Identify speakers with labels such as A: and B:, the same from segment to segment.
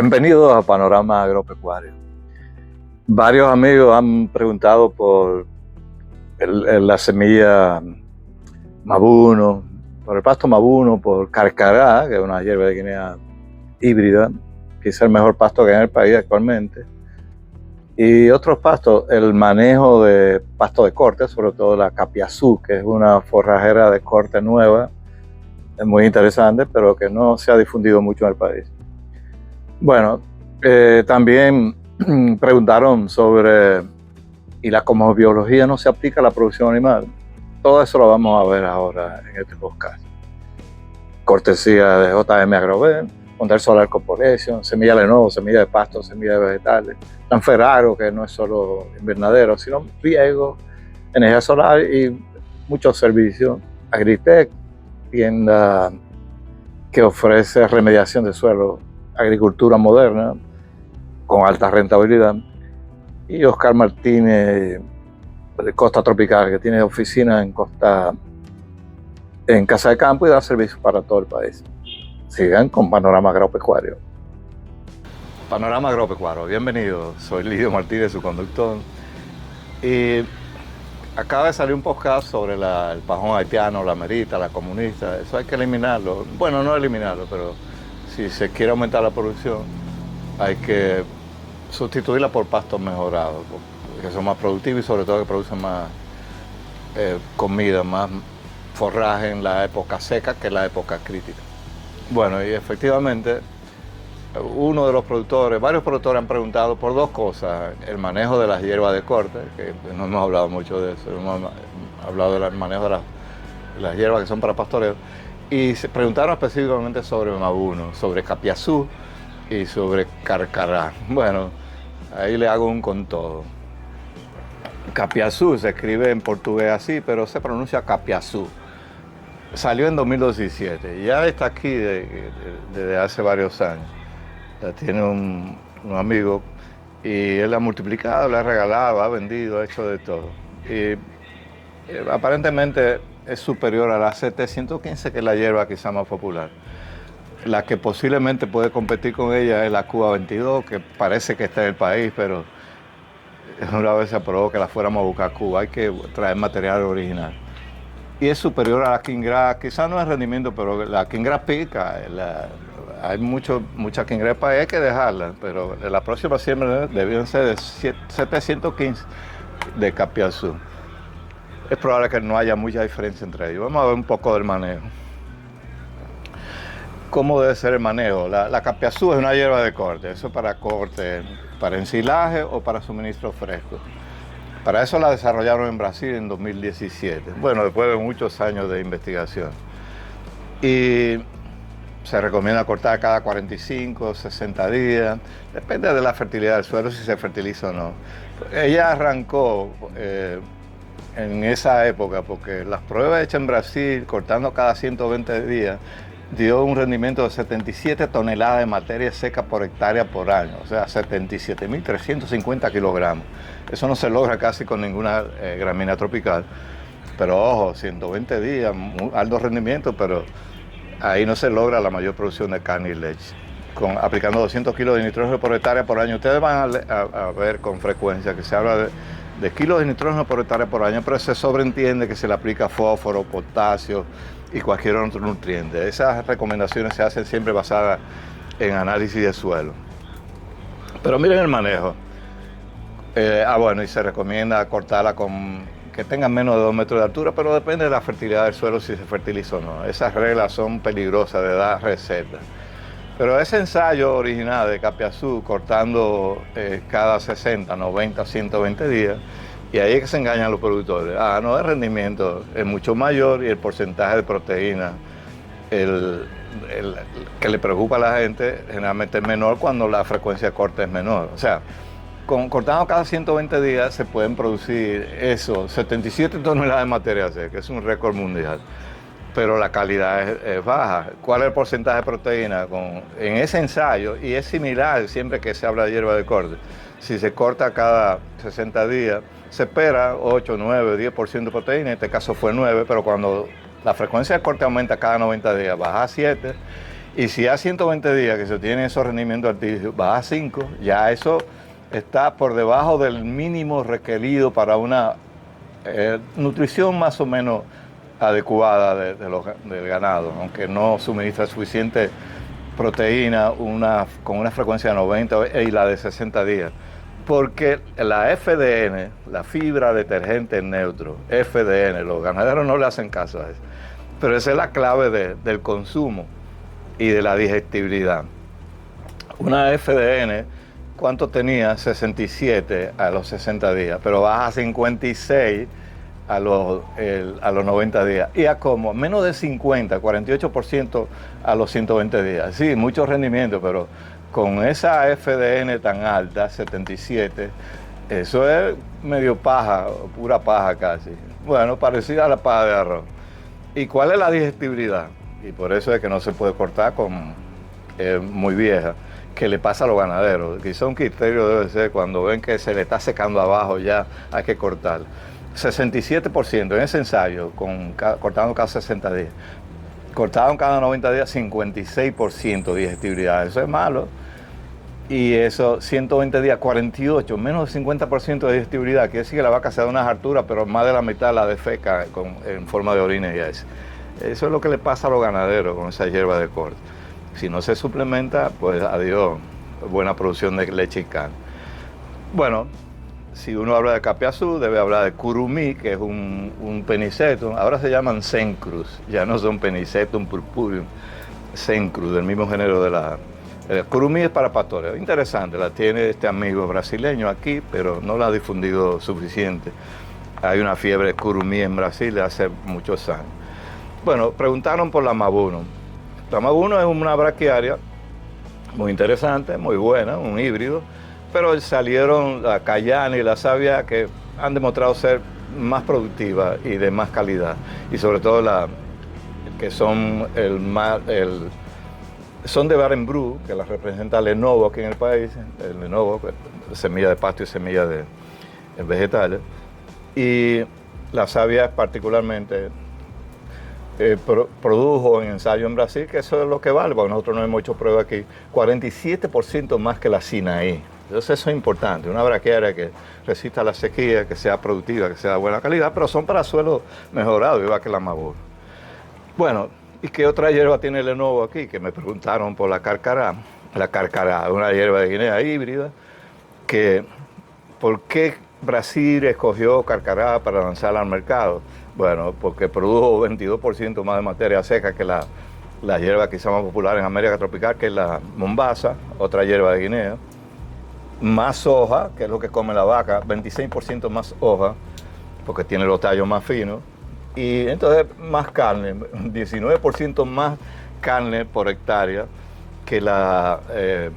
A: Bienvenidos a Panorama Agropecuario. Varios amigos han preguntado por la semilla Mabuno, por el pasto Mabuno, por Carcará, que es una hierba de Guinea híbrida, quizá el mejor pasto que hay en el país actualmente. Y otros pastos, el manejo de pasto de corte, sobre todo la capiazú, que es una forrajera de corte nueva, es muy interesante, pero que no se ha difundido mucho en el país. Bueno, también preguntaron sobre, ¿y la cosmobiología no se aplica a la producción animal? Todo eso lo vamos a ver ahora en este podcast. Cortesía de JM Agrovet, Ondel Solar Corporation, semilla de Lenovo, semilla de pasto, semilla de vegetales, Lanferaro, que no es solo invernadero, sino riego, energía solar y muchos servicios. Agritech, tienda que ofrece remediación de suelo, agricultura moderna con alta rentabilidad, y Oscar Martínez de Costa Tropical, que tiene oficina en Casa de Campo y da servicios para todo el país. Sigan con Panorama Agropecuario. Panorama Agropecuario, bienvenido. Soy Lidio Martínez, su conductor. Y acaba de salir un podcast sobre el pajón haitiano, la merita, la comunista. Eso hay que eliminarlo. Bueno, no eliminarlo, pero si se quiere aumentar la producción, hay que sustituirla por pastos mejorados, que son más productivos y sobre todo que producen más comida, más forraje en la época seca que en la época crítica. Bueno, y efectivamente, varios productores han preguntado por dos cosas: el manejo de las hierbas de corte, que no hemos hablado mucho de eso, hemos hablado del manejo de las hierbas que son para pastoreo, y se preguntaron específicamente sobre Mabuno, sobre capiazú y sobre Carcará. Bueno, ahí le hago un con todo. Capiazú se escribe en portugués así, pero se pronuncia Capiazú. Salió en 2017 y ya está aquí desde hace varios años. La tiene un amigo y él la ha multiplicado, la ha regalado, ha vendido, ha hecho de todo. Y aparentemente es superior a la 715, que es la hierba quizá más popular. La que posiblemente puede competir con ella es la Cuba 22, que parece que está en el país, pero una vez se aprobó que la fuéramos a buscar a Cuba. Hay que traer material original. Y es superior a la King Grass, quizás no es rendimiento, pero la King Grass pica. Hay mucha King Grass para ahí, hay que dejarla, pero la próxima siembra debían ser de 715 de capiazú. Es probable que no haya mucha diferencia entre ellos. Vamos a ver un poco del manejo. ¿Cómo debe ser el manejo? La capiazú es una hierba de corte, eso para corte, para ensilaje o para suministro fresco. Para eso la desarrollaron en Brasil en 2017, bueno, después de muchos años de investigación. Y se recomienda cortar cada 45, 60 días, depende de la fertilidad del suelo, si se fertiliza o no. Ella arrancó en esa época, porque las pruebas hechas en Brasil, cortando cada 120 días, dio un rendimiento de 77 toneladas de materia seca por hectárea por año, o sea, 77.350 kilogramos. Eso no se logra casi con ninguna gramínea tropical, pero ojo, 120 días, alto rendimiento, pero ahí no se logra la mayor producción de carne y leche. Aplicando 200 kilos de nitrógeno por hectárea por año, ustedes van a ver con frecuencia que se habla de kilos de nitrógeno por hectárea por año, pero se sobreentiende que se le aplica fósforo, potasio y cualquier otro nutriente. Esas recomendaciones se hacen siempre basadas en análisis de suelo. Pero miren el manejo. Bueno, y se recomienda cortarla con que tengan menos de 2 metros de altura, pero depende de la fertilidad del suelo si se fertiliza o no. Esas reglas son peligrosas de dar recetas. Pero ese ensayo original de capiazú, cortando cada 60, 90, 120 días, y ahí es que se engañan los productores. No, el rendimiento es mucho mayor y el porcentaje de proteína, el que le preocupa a la gente, generalmente es menor cuando la frecuencia de corte es menor. O sea, cortando cada 120 días se pueden producir 77 toneladas de materia seca, que es un récord mundial, pero la calidad es baja. ¿Cuál es el porcentaje de proteína en ese ensayo? Y es similar siempre que se habla de hierba de corte. Si se corta cada 60 días, se espera 8, 9, 10% de proteína, en este caso fue 9, pero cuando la frecuencia de corte aumenta cada 90 días, baja a 7, Y si a 120 días que se tienen esos rendimientos altísimos, va a 5, ya eso está por debajo del mínimo requerido para una nutrición más o menos adecuada del ganado, aunque no suministra suficiente proteína con una frecuencia de 90 y la de 60 días. Porque la FDN, la fibra detergente neutro, FDN, los ganaderos no le hacen caso a eso, pero esa es la clave del consumo y de la digestibilidad. Una FDN, ¿cuánto tenía? 67 a los 60 días, pero baja a 56 a los 90 días. Y a como menos de 50, 48% a los 120 días. Sí, mucho rendimiento, pero con esa FDN tan alta, 77, eso es medio paja, pura paja casi. Bueno, parecida a la paja de arroz. ¿Y cuál es la digestibilidad? Y por eso es que no se puede cortar con muy vieja, que le pasa a los ganaderos. Quizá un criterio debe ser cuando ven que se le está secando abajo, ya hay que cortar. 67% en ese ensayo, cortando cada 60 días. Cortaron cada 90 días 56% de digestibilidad. Eso es malo. Y eso, 120 días, 48, menos del 50% de digestibilidad. Quiere decir que la vaca se da unas harturas, pero más de la mitad la defeca en forma de orina y eso. Eso es lo que le pasa a los ganaderos con esa hierba de corte. Si no se suplementa, pues adiós, buena producción de leche y carne. Bueno, si uno habla de capiazú, debe hablar de curumí, que es un penicetum. Ahora se llaman cencrus, ya no son penicetum purpureum, cencrus, del mismo género de la... El curumí es para pastoreo. Interesante, la tiene este amigo brasileño aquí, pero no la ha difundido suficiente. Hay una fiebre curumí en Brasil de hace muchos años. Bueno, preguntaron por la Mabuno. La Mabuno es una braquiaria muy interesante, muy buena, un híbrido, pero salieron la Cayana y la Savia que han demostrado ser más productivas y de más calidad. Y sobre todo que son son de Barenbrú, que las representa Lenovo aquí en el país, el Lenovo, semilla de pasto y semilla de vegetales. Y la Savia particularmente produjo en ensayo en Brasil, que eso es lo que vale, porque nosotros no hemos hecho prueba aquí, 47% más que la Sinaí. Entonces eso es importante, una braquiaria que resista la sequía, que sea productiva, que sea de buena calidad, pero son para suelos mejorados, igual que la Mabuno. Bueno, ¿y qué otra hierba tiene Lenovo aquí? Que me preguntaron por la carcará. La carcará, una hierba de Guinea híbrida, que ¿por qué Brasil escogió carcará para lanzarla al mercado? Bueno, porque produjo 22% más de materia seca que la hierba quizá más popular en América tropical, que es la Mombasa, otra hierba de Guinea. Más hoja, que es lo que come la vaca, 26% más hoja, porque tiene los tallos más finos. Y entonces más carne, 19% más carne por hectárea que la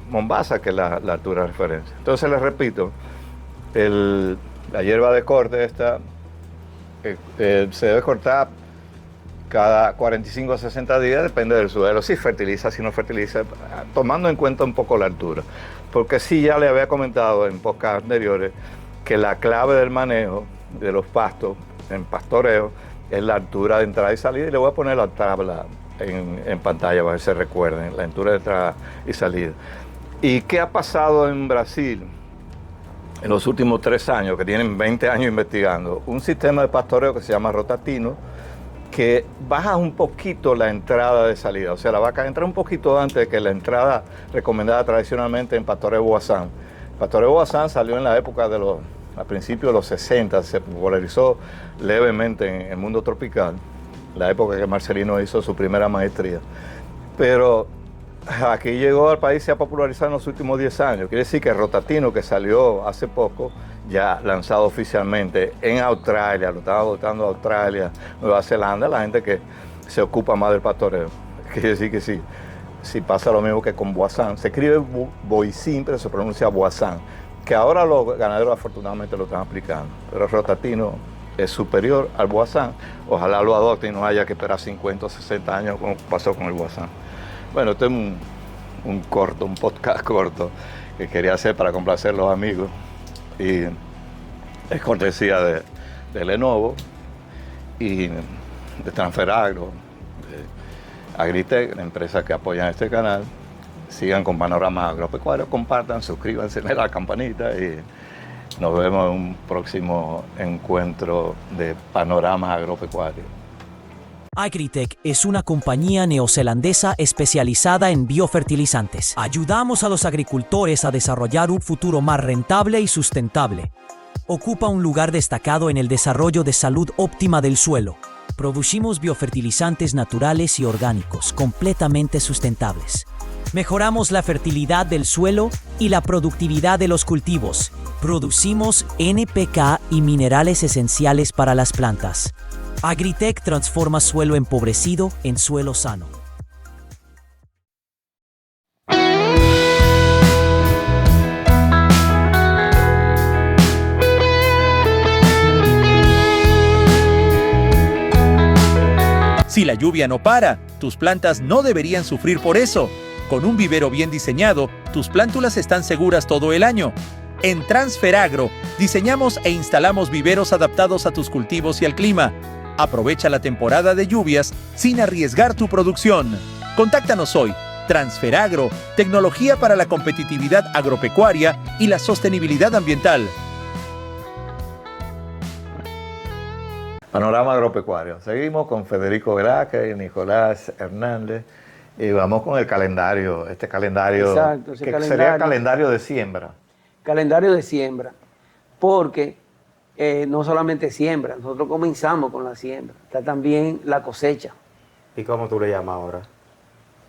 A: Mombasa, que es la altura de referencia. Entonces les repito, la hierba de corte esta se debe cortar cada 45 a 60 días, depende del suelo, si fertiliza, si no fertiliza, tomando en cuenta un poco la altura. Porque sí, ya le había comentado en podcasts anteriores que la clave del manejo de los pastos en pastoreo es la altura de entrada y salida, y le voy a poner la tabla en pantalla para que se recuerden, la altura de entrada y salida. ¿Y qué ha pasado en Brasil en los últimos 3 años, que tienen 20 años investigando? Un sistema de pastoreo que se llama rotatino, que baja un poquito la entrada de salida, o sea, la vaca entra un poquito antes de que la entrada recomendada tradicionalmente en pastoreo Boazán. Pastoreo Boazán salió en la época a principios de los 60, se popularizó levemente en el mundo tropical, la época que Marcelino hizo su primera maestría. Pero aquí llegó al país, se ha popularizado en los últimos 10 años. Quiere decir que el rotatino, que salió hace poco, ya lanzado oficialmente en Australia, lo estaba votando Australia, Nueva Zelanda, la gente que se ocupa más del pastoreo. Quiere decir que sí, si pasa lo mismo que con Boazán. Se escribe Boizín, pero se pronuncia Boazán, que ahora los ganaderos afortunadamente lo están aplicando. Pero el rotatino es superior al Boazán. Ojalá lo adopten y no haya que esperar 50 o 60 años como pasó con el Boazán. Bueno, esto es un podcast corto que quería hacer para complacer a los amigos. Y es cortesía de Lenovo y de Transferagro Agritech, la empresa que apoya este canal. Sigan con Panorama Agropecuario, compartan, suscríbanse, denle a la campanita y nos vemos en un próximo encuentro de Panorama Agropecuario.
B: Agritech es una compañía neozelandesa especializada en biofertilizantes. Ayudamos a los agricultores a desarrollar un futuro más rentable y sustentable. Ocupa un lugar destacado en el desarrollo de salud óptima del suelo. Producimos biofertilizantes naturales y orgánicos, completamente sustentables. Mejoramos la fertilidad del suelo y la productividad de los cultivos. Producimos NPK y minerales esenciales para las plantas. Agritech transforma suelo empobrecido en suelo sano.
C: Si la lluvia no para, tus plantas no deberían sufrir por eso. Con un vivero bien diseñado, tus plántulas están seguras todo el año. En Transferagro, diseñamos e instalamos viveros adaptados a tus cultivos y al clima. Aprovecha la temporada de lluvias sin arriesgar tu producción. Contáctanos hoy. Transferagro, tecnología para la competitividad agropecuaria y la sostenibilidad ambiental.
A: Panorama Agropecuario. Seguimos con Federico Velázquez y Nicolás Hernández y vamos con el calendario, este calendario,
D: exacto,
A: que sería calendario de siembra.
D: Calendario de siembra, porque no solamente siembra, nosotros comenzamos con la siembra, está también la cosecha.
E: ¿Y cómo tú le llamas ahora?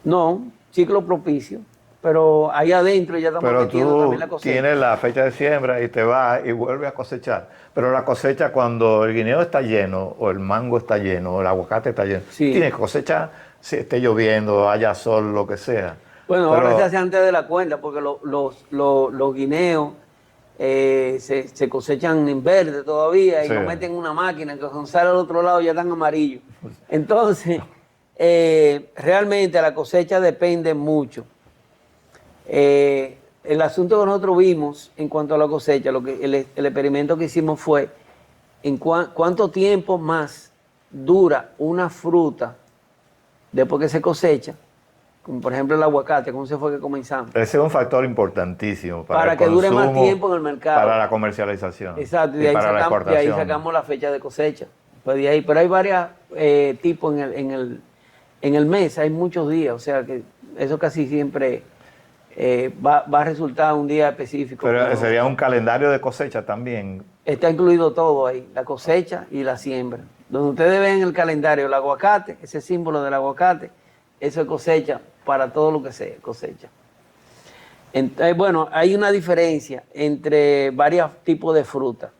D: No, ciclo propicio, pero ahí adentro ya estamos metiendo también la
A: Pero tú
D: cosecha.
A: tienes la fecha de siembra y te vas y vuelves a cosechar. Pero la cosecha cuando el guineo está lleno, o el mango está lleno, o el aguacate está lleno,
D: Sí.
A: tienes que cosechar si esté lloviendo, haya sol, lo que sea.
D: Bueno,
A: Pero
D: ahora se hace antes de la cuenta, porque los guineos se cosechan en verde todavía y
A: Sí.
D: lo meten en una máquina que cuando sale al otro lado ya están amarillos. Entonces, realmente la cosecha depende mucho. El asunto que nosotros vimos en cuanto a la cosecha, el experimento que hicimos fue en cuánto tiempo más dura una fruta después que se cosecha, como por ejemplo el aguacate, ¿cómo se fue que comenzamos?
A: ese es un factor importantísimo para el
D: que dure más
A: consumo,
D: tiempo en el mercado.
A: para la comercialización.
D: Exacto,
A: y
D: de ahí,
A: para la
D: de ahí
A: exportación.
D: sacamos la fecha de cosecha. Pues de ahí, pero hay varios tipos en el mes, hay muchos días, o sea que eso casi siempre va a resultar un día específico.
A: Pero sería un calendario de cosecha también.
D: Está incluido todo ahí, la cosecha y la siembra. Donde ustedes ven el calendario, el aguacate, ese símbolo del aguacate, eso es cosecha para todo lo que sea cosecha. Entonces, bueno, hay una diferencia entre varios tipos de fruta.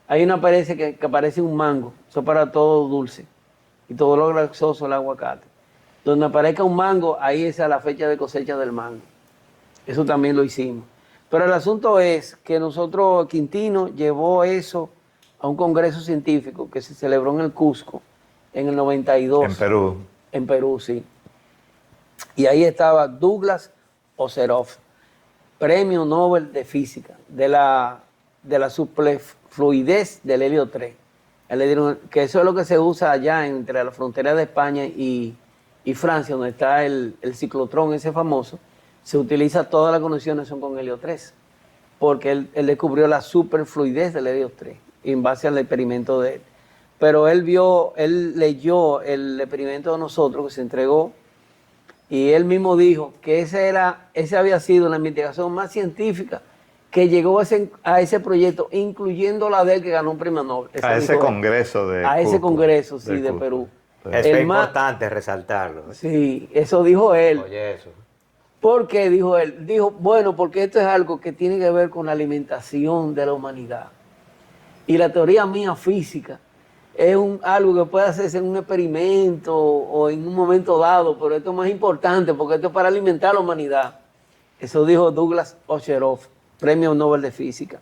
D: Hay una que parece un mango, eso es para todo dulce y todo lo grasoso el aguacate. Donde aparezca un mango, ahí esa es la fecha de cosecha del mango. Eso también lo hicimos. Pero el asunto es que nosotros, Quintino llevó eso a un congreso científico que se celebró en el Cusco en el 92.
A: En Perú.
D: En Perú, sí. Y ahí estaba Douglas Oseroff, Premio Nobel de Física, de la superfluidez del helio 3. Que eso es lo que se usa allá entre la frontera de España y Francia, donde está el ciclotrón ese famoso. Se utiliza, todas las conexiones son con helio 3, porque él descubrió la superfluidez del helio 3 en base al experimento de él. Pero él leyó el experimento de nosotros que se entregó y él mismo dijo que ese había sido la investigación más científica que llegó a ese proyecto, incluyendo la de él que ganó un premio Nobel.
A: A ese congreso de
D: A ese congreso, sí, de
A: Cusco.
D: Perú.
E: Es importante resaltarlo.
D: Sí, eso dijo él.
E: Oye, eso.
D: ¿Por qué? Dijo él. Dijo, bueno, porque esto es algo que tiene que ver con la alimentación de la humanidad. Y la teoría mía física es algo que puede hacerse en un experimento o en un momento dado, pero esto es más importante porque esto es para alimentar a la humanidad. Eso dijo Douglas Oseroff, Premio Nobel de Física.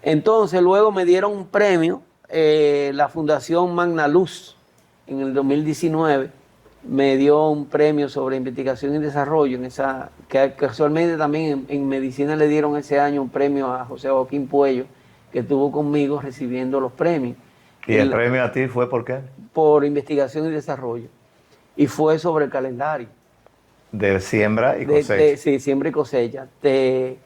D: Entonces, luego me dieron un premio, la Fundación Magna Luz, en el 2019, me dio un premio sobre investigación y desarrollo, que casualmente también en medicina le dieron ese año un premio a José Joaquín Puello, que estuvo conmigo recibiendo los premios.
A: ¿Y el premio a ti fue por qué?
D: Por investigación y desarrollo. y fue sobre el calendario.
A: De siembra y cosecha.
D: Sí, siembra y cosecha. De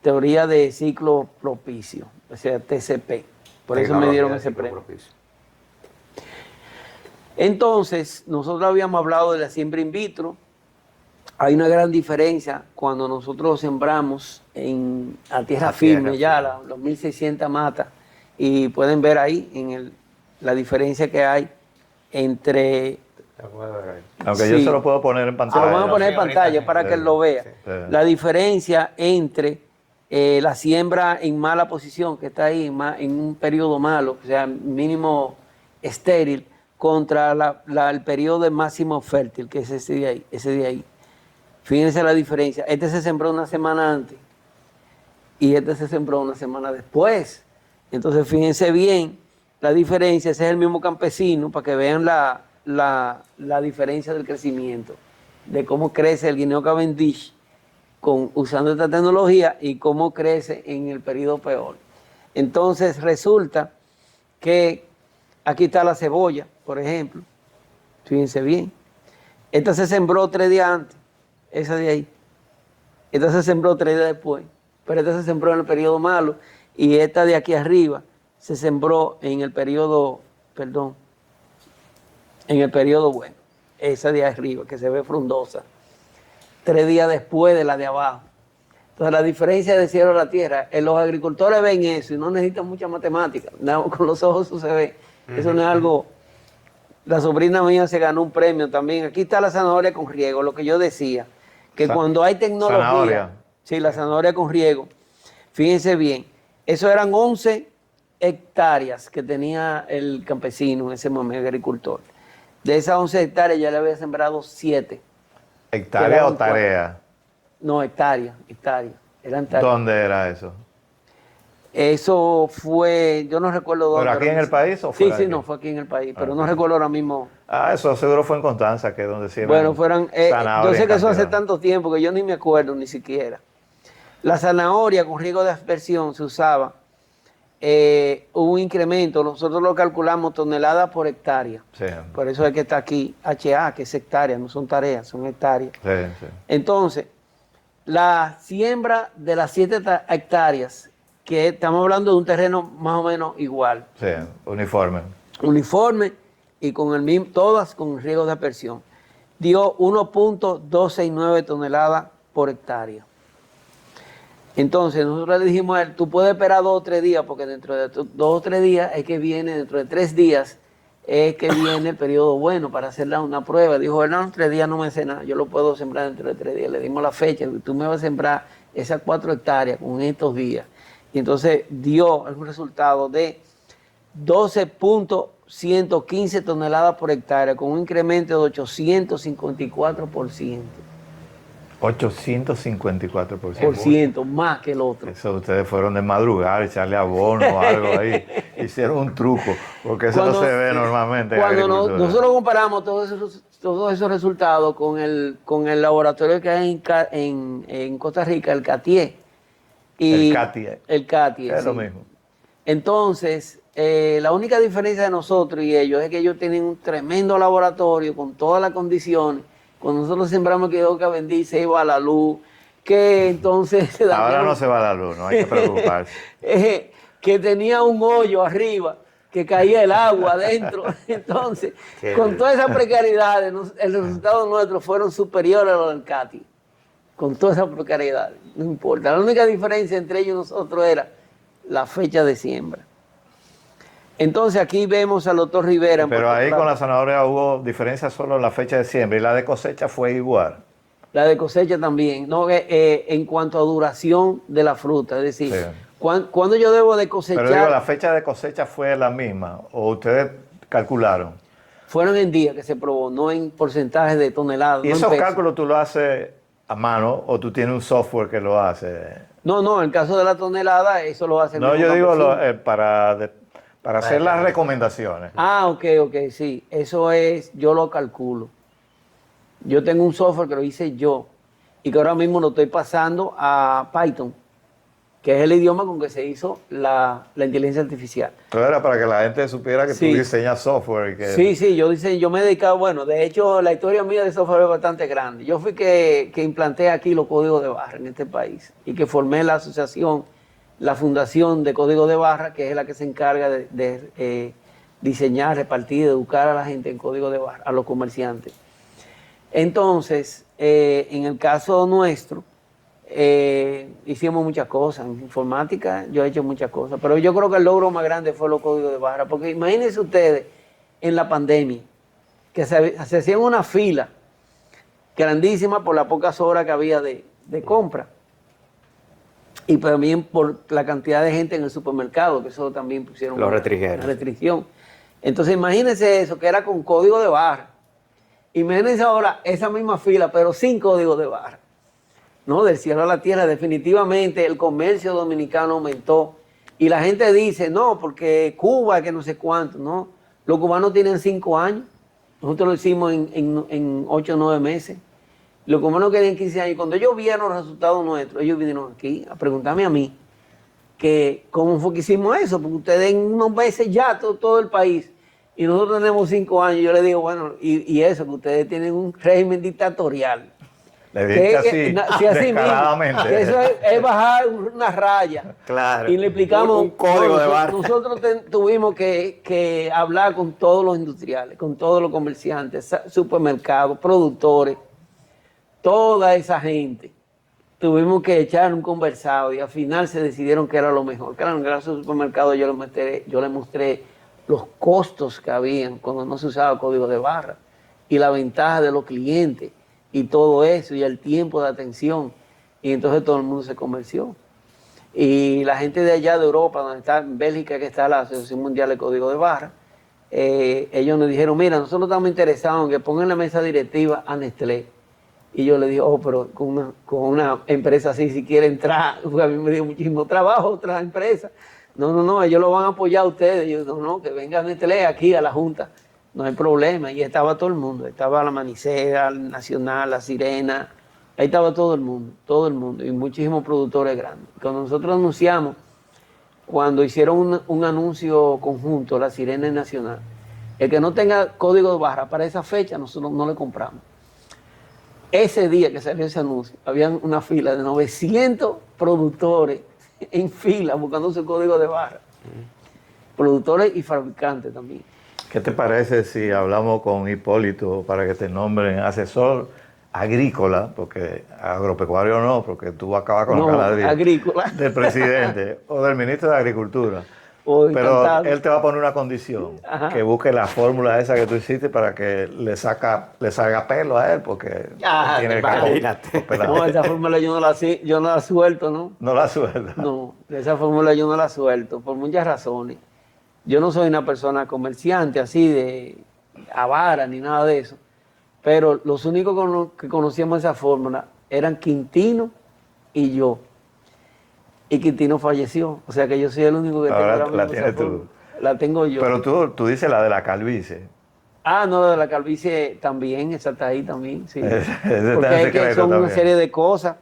D: teoría de ciclo propicio, o sea, TCP. Por eso me dieron ese premio. Entonces, nosotros habíamos hablado de la siembra in vitro. Hay una gran diferencia cuando nosotros sembramos a tierra firme, ya los 1600 matas, y pueden ver ahí la diferencia que hay entre...
A: Aunque yo se lo puedo poner en pantalla.
D: Se lo vamos a poner en pantalla para que él lo vea.
A: Sí.
D: La diferencia entre la siembra en mala posición, que está ahí en un periodo malo, o sea, mínimo estéril, contra el periodo de máximo fértil, que es ese de ahí. Fíjense la diferencia. Este se sembró una semana antes y este se sembró una semana después. Entonces, fíjense bien la diferencia. Ese es el mismo campesino, para que vean la diferencia del crecimiento, de cómo crece el guineo Cavendish usando esta tecnología y cómo crece en el periodo peor. Entonces, resulta que aquí está la cebolla, por ejemplo. Fíjense bien. Esta se sembró 3 días antes. Esa de ahí. Esta se sembró 3 días después. Pero esta se sembró en el periodo malo. Y esta de aquí arriba se sembró en el periodo, en el periodo bueno. Esa de arriba, que se ve frondosa. 3 días después de la de abajo. Entonces, la diferencia del cielo a la tierra, los agricultores ven eso y no necesitan mucha matemática. Con los ojos eso se ve. Eso no es algo... La sobrina mía se ganó un premio también. Aquí está la zanahoria con riego, lo que yo decía. Que cuando hay tecnología...
A: Zanahoria.
D: Sí, la zanahoria con riego. Fíjense bien, eso eran 11 hectáreas que tenía el campesino en ese momento, el agricultor. De esas 11 hectáreas ya le había sembrado 7.
A: ¿Hectárea o tarea?
D: No, hectáreas. Eran tareas.
A: ¿Dónde era eso?
D: Eso fue, yo no recuerdo dónde.
A: ¿Pero aquí en el país o fuera?
D: Sí, no, fue aquí en el país, pero no recuerdo ahora mismo.
A: Eso seguro fue en Constanza, que es donde siembran.
D: Bueno, yo sé que eso hace tanto tiempo que yo ni me acuerdo ni siquiera. La zanahoria con riego de aspersión se usaba, hubo un incremento, nosotros lo calculamos toneladas por hectárea.
A: Sí.
D: Por eso es que está aquí HA, que es hectárea, no son tareas, son hectáreas.
A: Sí.
D: Entonces, la siembra de las 7 hectáreas, que estamos hablando de un terreno más o menos igual.
A: Sí, uniforme.
D: Uniforme y con el mismo, todas con riego de aspersión. Dio 1.269 toneladas por hectárea. Entonces nosotros le dijimos a él, tú puedes esperar 2 o 3 días, porque dentro de 2 o 3 días es que viene, dentro de 3 días es que viene el periodo bueno para hacerle una prueba. Dijo, no, 3 días no me hace nada, yo lo puedo sembrar dentro de 3 días. Le dimos la fecha, tú me vas a sembrar esas 4 hectáreas con estos días. Y entonces dio un resultado de 12.115 toneladas por hectárea, con un incremento de 854%.
A: 854%.
D: Más que el otro.
A: Eso ustedes fueron de madrugar, echarle abono o algo ahí. Hicieron un truco, porque eso no se ve normalmente.
D: Cuando nosotros comparamos todos esos resultados con el laboratorio que hay en Costa Rica, el CATIE.
A: El CATIE.
D: El CATIE,
A: es
D: sí.
A: lo mismo.
D: Entonces, la única diferencia de nosotros y ellos es que ellos tienen un tremendo laboratorio con todas las condiciones. Cuando nosotros sembramos que Cavendish se iba a la luz, que entonces...
A: Ahora no se va a la luz, no hay que preocuparse.
D: Que tenía un hoyo arriba, que caía el agua adentro. Entonces, con todas esas precariedades, el resultado nuestro fueron superiores a los del CATIE. Con todas esas precariedades, no importa. La única diferencia entre ellos y nosotros era la fecha de siembra. Entonces aquí vemos al doctor Rivera.
A: Pero ahí con la zanahoria hubo diferencia solo en la fecha de siembra y la de cosecha fue igual.
D: La de cosecha también, no en cuanto a duración de la fruta, es decir, sí. ¿Cuándo yo debo de cosechar?
A: Pero digo, ¿la fecha de cosecha fue la misma o ustedes calcularon?
D: Fueron en días que se probó, no en porcentaje de toneladas.
A: ¿Y
D: no
A: esos cálculos tú lo haces a mano o tú tienes un software que lo hace?
D: No, en el caso de la tonelada, eso lo hace.
A: No, yo digo para hacer las recomendaciones.
D: Ok, sí. Eso es, yo lo calculo. Yo tengo un software que lo hice yo y que ahora mismo lo estoy pasando a Python. que es el idioma con que se hizo la inteligencia artificial.
A: Todo era para que la gente supiera que
D: Sí.
A: tú diseñas software. Y que...
D: Sí, yo me he dedicado, bueno, de hecho la historia mía de software es bastante grande. Yo fui que implanté aquí los códigos de barra en este país y que formé la asociación, la fundación de código de barra, que es la que se encarga de diseñar, repartir, educar a la gente en código de barra, a los comerciantes. Entonces, en el caso nuestro, hicimos muchas cosas. En informática yo he hecho muchas cosas, pero yo creo que el logro más grande fue los códigos de barra, porque imagínense ustedes en la pandemia, que se hacían una fila grandísima por las pocas horas que había de compra, y también por la cantidad de gente en el supermercado, que eso también pusieron
E: Los
D: una restricción. Entonces imagínense eso, que era con código de barra. Imagínense ahora esa misma fila, pero sin código de barra. ¿No? Del cielo a la tierra, definitivamente el comercio dominicano aumentó. Y la gente dice, no, porque Cuba, que no sé cuánto, ¿no? Los cubanos tienen 5 años. Nosotros lo hicimos en 8 o 9 meses. Los cubanos querían 15 años. Cuando ellos vieron los resultados nuestros, ellos vinieron aquí a preguntarme a mí que cómo fue que hicimos eso, porque ustedes en unos meses ya todo el país. Y nosotros tenemos 5 años. Yo les digo, bueno, y eso, que ustedes tienen un régimen dictatorial.
A: Le dije así,
D: Mismo,
A: descaradamente.
D: que eso es bajar una raya.
E: Claro.
D: Y le explicamos,
E: Un código de barra.
D: nosotros tuvimos que hablar con todos los industriales, con todos los comerciantes, supermercados, productores, toda esa gente. Tuvimos que echar un conversado y al final se decidieron que era lo mejor. Claro, gracias al supermercado yo les mostré los costos que habían cuando no se usaba código de barra y la ventaja de los clientes y todo eso y el tiempo de atención. Y entonces todo el mundo se convenció. Y la gente de allá de Europa, donde está en Bélgica, que está la Asociación Mundial de Código de Barra, ellos nos dijeron, mira, nosotros estamos interesados en que pongan la mesa directiva a Nestlé. Y yo le dije, pero con una empresa así, si quiere entrar, porque a mí me dio muchísimo trabajo otra empresa. No, ellos lo van a apoyar a ustedes. Y yo, no, que venga Nestlé aquí a la Junta. No hay problema. Y estaba todo el mundo. Estaba la Manicera, el Nacional, la Sirena. Ahí estaba todo el mundo. Y muchísimos productores grandes. Cuando nosotros anunciamos, cuando hicieron un anuncio conjunto, la Sirena y Nacional, el que no tenga código de barra para esa fecha, nosotros no le compramos. Ese día que salió ese anuncio, había una fila de 900 productores en fila buscando su código de barra. Productores y fabricantes también.
A: ¿Qué te parece si hablamos con Hipólito para que te nombren asesor agrícola? Porque agropecuario no, porque tú acabas con la ganadería
D: agrícola
A: del presidente o del ministro de Agricultura.
D: Oh,
A: pero
D: encantado.
A: él te va a poner una condición, que busque la fórmula esa que tú hiciste para que le salga pelo a él, porque tiene que
D: No, esa fórmula yo no la suelto, ¿no?
A: No la suelta.
D: No, esa fórmula yo no la suelto, por muchas razones. Yo no soy una persona comerciante así de avara ni nada de eso, pero los únicos que conocíamos esa fórmula eran Quintino y yo. Y Quintino falleció, o sea que yo soy el único que
A: ahora
D: tengo
A: la tienes tú.
D: La tengo yo.
A: Pero tú dices la de la calvicie.
D: No, de la calvicie también, esa está ahí también, sí.
A: Porque
D: es que son una serie de cosas.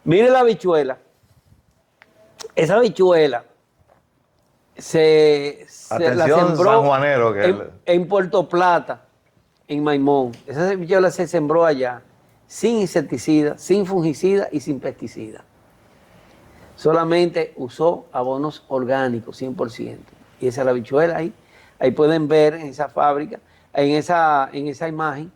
D: Mire la habichuela. Esa habichuela la sembró
A: sanjuanero
D: en Puerto Plata, en Maimón. Esa habichuela se sembró allá, sin insecticida, sin fungicida y sin pesticida. Solamente usó abonos orgánicos, 100%. Y esa es la habichuela ahí. Ahí pueden ver en esa fábrica, en esa imagen,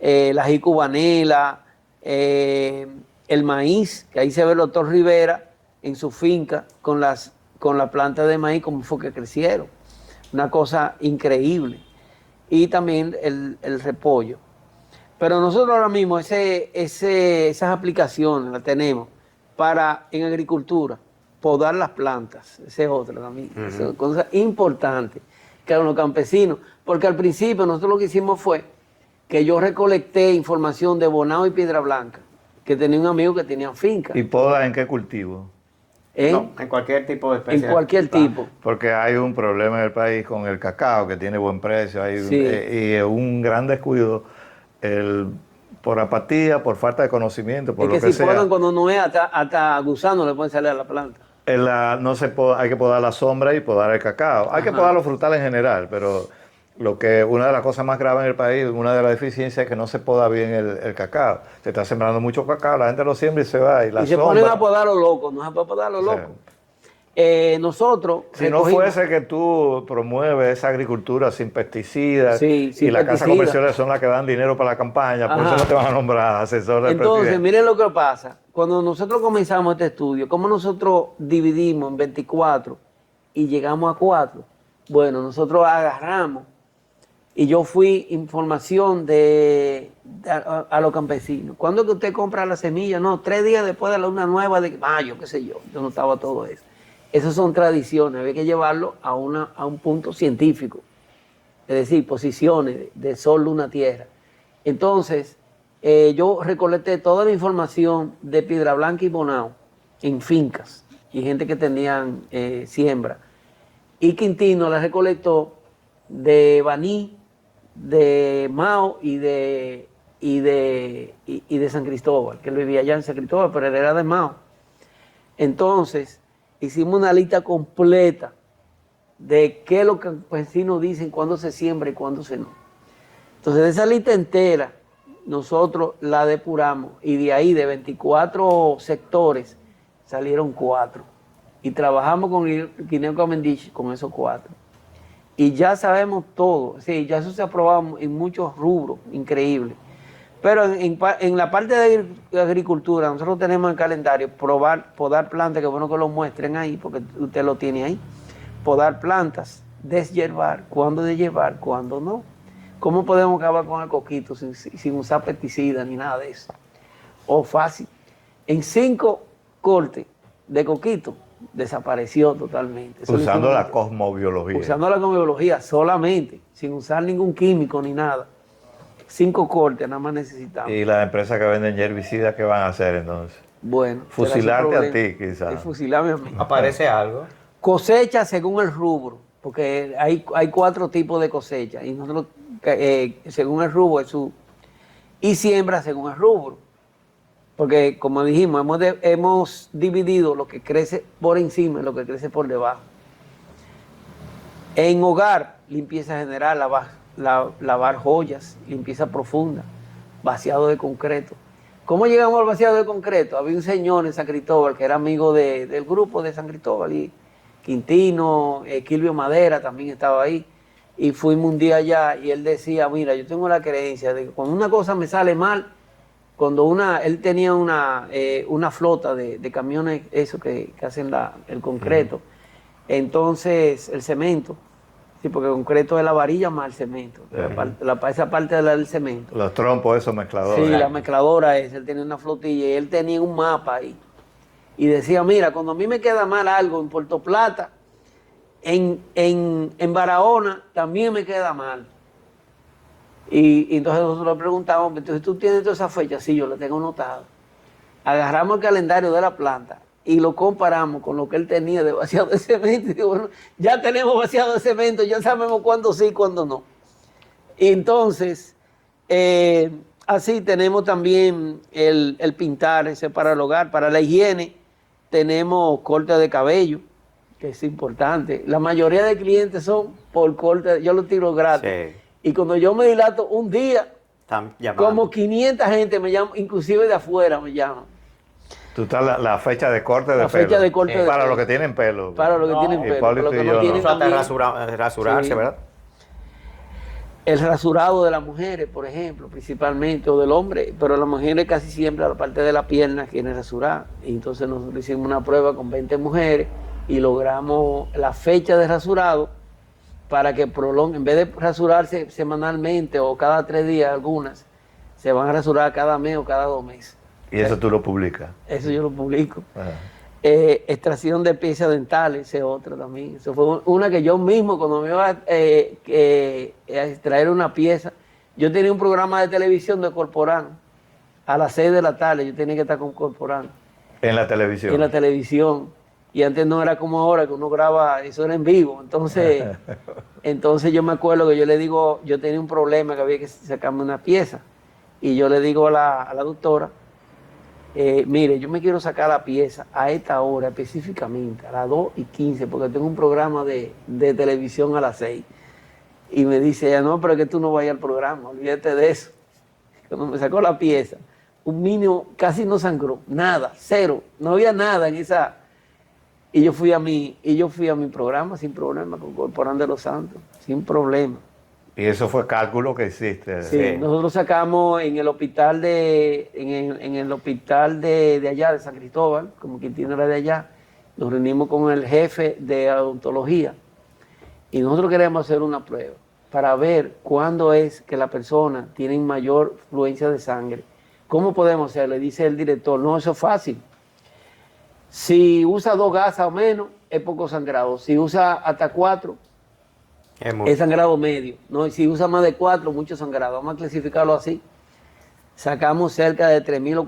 D: la ají cubanela, el maíz, que ahí se ve el doctor Rivera en su finca con la planta de maíz, como fue que crecieron. Una cosa increíble. Y también el repollo. Pero nosotros ahora mismo esas aplicaciones las tenemos en agricultura, podar las plantas. Esa es otra también. Es una cosa importante que eran los campesinos. Porque al principio nosotros lo que hicimos fue que yo recolecté información de Bonao y Piedra Blanca, que tenía un amigo que tenía finca.
A: ¿Y poda en qué cultivo?
E: No, en cualquier tipo de especie.
D: En cualquier tipo.
A: Porque hay un problema en el país con el cacao, que tiene buen precio, y un gran descuido. por apatía, por falta de conocimiento, por
D: Es
A: lo
D: que
A: que
D: si
A: sea.
D: podan cuando no es, hasta gusano le pueden salir a la planta.
A: No se hay que podar la sombra y podar el cacao. Hay que
D: Ajá.
A: podar los frutales en general, pero una de las cosas más graves en el país, una de las deficiencias es que no se poda bien el cacao. Se está sembrando mucho cacao, la gente lo siembra y se va. Y la
D: Y se
A: sombra,
D: ponen a podar los locos, no se puede podar los
A: o sea,
D: locos. Nosotros
A: si no
D: recogimos-
A: fuese que tú promueves esa agricultura sin pesticidas
D: Sí, sin
A: y las casas
D: pesticidas.
A: comerciales son las que dan dinero para la campaña, por
D: Ajá.
A: eso no te van a nombrar asesor del
D: Entonces,
A: presidente.
D: miren lo que pasa. Cuando nosotros comenzamos este estudio, ¿cómo nosotros dividimos en 24 y llegamos a 4? Bueno, nosotros agarramos y yo fui información a los campesinos. ¿Cuándo es que usted compra la semilla? No, 3 días después de la luna nueva de mayo, qué sé yo. Yo no estaba todo eso. Esas son tradiciones, había que llevarlo a un punto científico. Es decir, posiciones de sol, luna, tierra. Entonces, yo recolecté toda la información de Piedra Blanca y Bonao en fincas y gente que tenían siembra. Y Quintino la recolectó de Baní, de Mao y de San Cristóbal, que él vivía allá en San Cristóbal, pero él era de Mao. Entonces, hicimos una lista completa de qué es lo que los campesinos dicen, cuándo se siembra y cuándo se no. Entonces, de esa lista entera, nosotros la depuramos y de ahí, de 24 sectores, salieron 4. Y trabajamos con Guineo Cavendish con esos 4. Y ya sabemos todo, sí, ya eso se ha aprobado en muchos rubros, increíble. Pero en la parte de agricultura, nosotros tenemos en calendario podar plantas, que bueno que lo muestren ahí, porque usted lo tiene ahí. Podar plantas, deshiervar, cuándo deshiervar, cuándo no. ¿Cómo podemos acabar con el coquito sin usar pesticidas ni nada de eso? O fácil. En 5 cortes de coquito, desapareció totalmente. Eso
A: Usando
D: lo
A: la
D: hicimos-
A: cosmobiología.
D: Usando la cosmobiología solamente, sin usar ningún químico ni nada. 5 cortes nada más necesitamos.
A: Y las empresas que venden herbicidas, ¿qué van a hacer entonces?
D: Bueno,
A: Fusilarte
D: será
A: a
D: su problema.
A: ti, quizás.
D: Es fusilarme a mí.
E: Aparece algo.
D: Cosecha según el rubro, porque hay 4 tipos de cosecha y nosotros según el rubro y siembra según el rubro, porque como dijimos hemos dividido lo que crece por encima y lo que crece por debajo. En hogar, limpieza general, lavar joyas, limpieza profunda, vaciado de concreto. ¿Cómo llegamos al vaciado de concreto? Había un señor en San Cristóbal que era amigo del grupo de San Cristóbal y Quintino, Quilvio Madera también estaba ahí. Y fuimos un día allá y él decía, mira, yo tengo la creencia de que cuando una cosa me sale mal, él tenía una flota de camiones, eso que hacen el concreto. Entonces, el cemento, sí, porque el concreto es la varilla más el cemento, esa parte del cemento.
A: Los trompos, esos mezcladores.
D: Sí, la mezcladora esa, él tenía una flotilla y él tenía un mapa ahí. Y decía, mira, cuando a mí me queda mal algo en Puerto Plata, en Barahona también me queda mal. Y entonces nosotros le preguntamos, entonces tú tienes todas esas fechas, sí, yo las tengo anotadas. Agarramos el calendario de la planta y lo comparamos con lo que él tenía de vaciado de cemento. Y digo, bueno, ya tenemos vaciado de cemento, ya sabemos cuándo sí y cuándo no. Y entonces, así tenemos también el pintar, ese para el hogar, para la higiene, tenemos corte de cabello, que es importante. La mayoría de clientes son por corte, yo lo tiro gratis.
E: Sí.
D: Y cuando yo me dilato un día,
E: Están llamando.
D: como 500 gente me llaman, inclusive de afuera me llaman.
A: Tú estás la fecha de corte de
D: La
A: pelo.
D: fecha de corte de
A: Para
D: pelo.
A: los que tienen pelo.
D: Para los que tienen pelo, para
A: Hipólito
D: los que
A: y
D: no
A: yo
D: tienen
E: Eso hasta
D: también.
E: rasurarse,
D: Sí.
E: ¿verdad?
D: El rasurado de las mujeres, por ejemplo, principalmente, o del hombre, pero las mujeres casi siempre a la parte de la pierna quieren rasurar. Y entonces nosotros hicimos una prueba con 20 mujeres y logramos la fecha de rasurado para que prolongue, en vez de rasurarse semanalmente o cada 3 días algunas, se van a rasurar cada mes o cada 2 meses.
A: Y eso tú lo publicas.
D: Eso yo lo publico.
A: Ajá.
D: Extracción de piezas dentales, esa es otra también. Eso fue una que yo mismo, cuando me iba a extraer una pieza, yo tenía un programa de televisión de Corporán. A las 6 de la tarde yo tenía que estar con Corporán
A: En la televisión.
D: en la televisión. Y antes no era como ahora, que uno graba, eso era en vivo. Entonces yo me acuerdo que yo le digo, yo tenía un problema que había que sacarme una pieza. y yo le digo a la doctora, mire, yo me quiero sacar la pieza a esta hora específicamente, a las 2:15, porque tengo un programa de televisión a las 6. Y me dice ella, no, pero es que tú no vayas al programa, olvídate de eso. Cuando me sacó la pieza, un niño casi no sangró, nada, cero, no había nada en esa. Y yo fui a mi programa sin problema con Corporán de los Santos, sin problema.
A: Y eso fue cálculo que hiciste.
D: Sí, nosotros sacamos en el hospital en el hospital de allá, de San Cristóbal, como Quintino era de allá, nos reunimos con el jefe de odontología y nosotros queremos hacer una prueba para ver cuándo es que la persona tiene mayor fluencia de sangre. ¿Cómo podemos hacerlo? Le dice el director, no, eso es fácil. Si usa 2 gasas o menos, es poco sangrado. Si usa hasta 4, es sangrado medio. ¿No? Y si usa más de 4, mucho sangrado. Vamos a clasificarlo así. Sacamos cerca de 3.000 o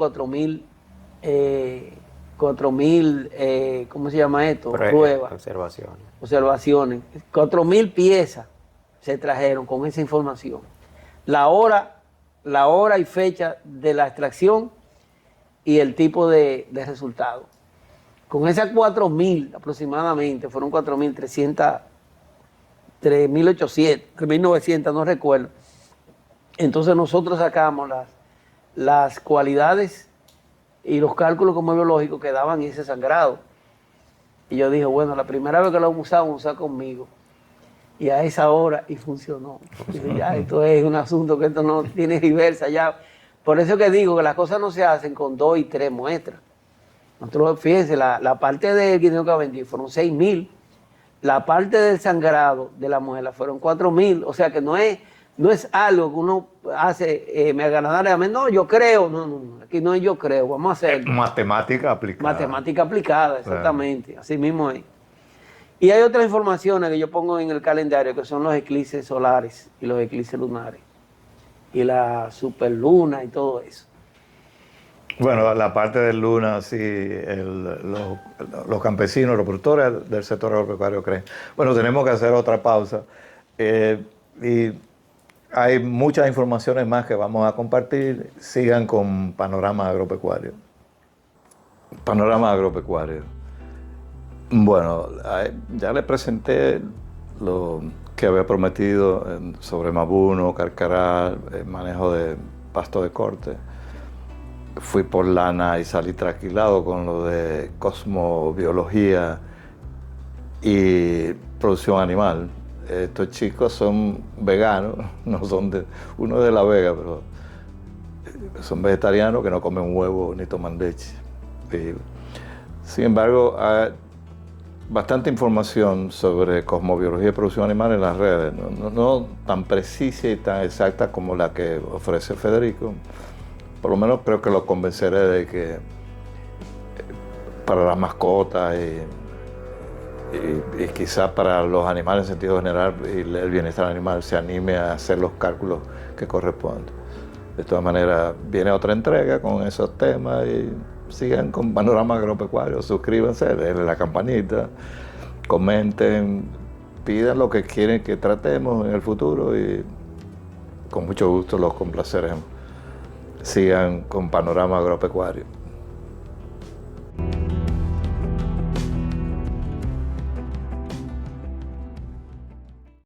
D: 4.000, ¿cómo se llama esto? Pruebas. Observaciones. 4.000 piezas se trajeron con esa información. La hora y fecha de la extracción y el tipo de resultado. Con esas 4.000 aproximadamente, fueron 4.300, 3.800, 3.900, no recuerdo. Entonces nosotros sacamos las cualidades y los cálculos cosmobiológicos que daban ese sangrado. Y yo dije, bueno, la primera vez que lo vamos a usar conmigo. Y a esa hora, y funcionó. Y dije, ya, esto es un asunto que esto no tiene reversa ya. Por eso que digo que las cosas no se hacen con 2 y 3 muestras. Nosotros, fíjense, la parte del guineo que vendí fueron 6.000. La parte del sangrado de la muela fueron 4.000. O sea que no es algo que uno hace me agradablemente. No, yo creo. No, aquí no es yo creo. Vamos a hacer.
A: Matemática aplicada.
D: Matemática aplicada, exactamente. Así mismo es. Y hay otras informaciones que yo pongo en el calendario que son los eclipses solares y los eclipses lunares. Y la superluna y todo eso.
A: Bueno, la parte de luna, sí, los campesinos, los productores del sector agropecuario creen. Bueno, tenemos que hacer otra pausa. Y hay muchas informaciones más que vamos a compartir. Sigan con Panorama Agropecuario. Panorama Agropecuario. Bueno, ya les presenté lo que había prometido sobre Mabuno, Carcará, el manejo de pasto de corte. Fui por lana y salí tranquilado con lo de cosmobiología y producción animal. Estos chicos son veganos, no son uno de La Vega, pero son vegetarianos que no comen huevo ni toman leche. Sin embargo, hay bastante información sobre cosmobiología y producción animal en las redes, no tan precisa y tan exacta como la que ofrece Federico. Por lo menos creo que lo convenceré de que para las mascotas y quizás para los animales en sentido general y el bienestar animal se anime a hacer los cálculos que corresponden. De todas maneras, viene otra entrega con esos temas y sigan con Panorama Agropecuario, suscríbanse, denle la campanita, comenten, pidan lo que quieren que tratemos en el futuro y con mucho gusto los complaceremos. Sigan con Panorama Agropecuario.